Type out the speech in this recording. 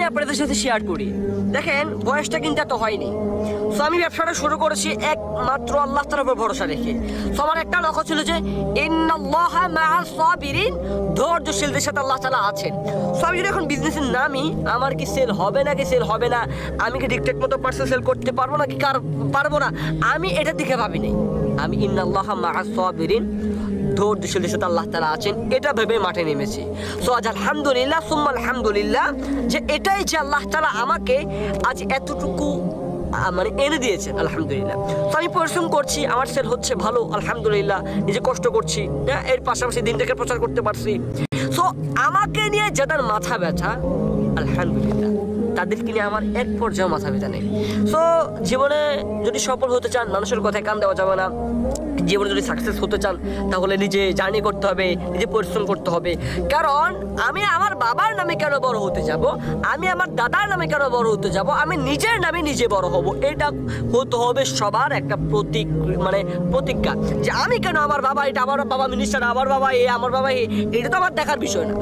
আপনাদের সাথে শেয়ার করি। দেখেন বয়সটা কিন্তু এত হয়নি। সো আমি ব্যবসাটা শুরু করেছি একমাত্র আল্লাহ তাআলার উপর ভরসা রেখে। সো আমার একটা লক্ষ্য ছিল যে ইন্নাল্লাহা মা'আস সাবিরিন, ধৈর্যশীলদের সাথে আল্লাহ তাআলা আছেন। সো আমি যদি এখন বিজনেসের নামই, আমার কি সেল হবে নাকি সেল হবে না, আমি কি ঠিকঠাক মতো পার্সেল সেল করতে পারবো নাকি পারবো না, আমি এটার দিকে ভাবি নাই। আমি ইন্নাল্লাহা মা'আস সাবিরিন, ধৈর্যশীলদের সাথে আল্লাহ তাআলা আছেন, এটা ভেবে মাঠে নেমেছি। সো আজ আলহামদুলিল্লাহ সুম্মা আলহামদুলিল্লাহ যে এটাই যে আল্লাহ তাআলা আমাকে আজ এতটুকু মানে এনে দিয়েছেন, আলহামদুলিল্লাহ। তো আমি পরিশ্রম করছি, আমার সেল হচ্ছে ভালো, আলহামদুলিল্লাহ। নিজে কষ্ট করছি, হ্যাঁ, এর পাশাপাশি দিনটাকে প্রচার করতে পারছি। সো আমাকে নিয়ে যাদের মাথা ব্যথা, আলহামদুলিল্লাহ তাদেরকে নিয়ে আমার এক পর্যায়ে মাথা ব্যথা নেই। সো জীবনে যদি সফল হতে চান, মানুষের কথায় কান দেওয়া যাবে না। জীবনে যদি সাকসেস হতে চান, তাহলে নিজে জার্নি করতে হবে, নিজে পরিশ্রম করতে হবে। কারণ আমি আমার বাবার নামে কেন বড় হতে যাব, আমি আমার দাদার নামে কেন বড় হতে যাব, আমি নিজের নামে নিজে বড় হব। এটা হতে হবে সবার একটা প্রতিজ্ঞা, যে আমি কেন আমার বাবা এটা, আমার বাবা মিনিস্টার, আমার বাবা এ, আমার বাবা এ, এটা তো আমার দেখার বিষয় না।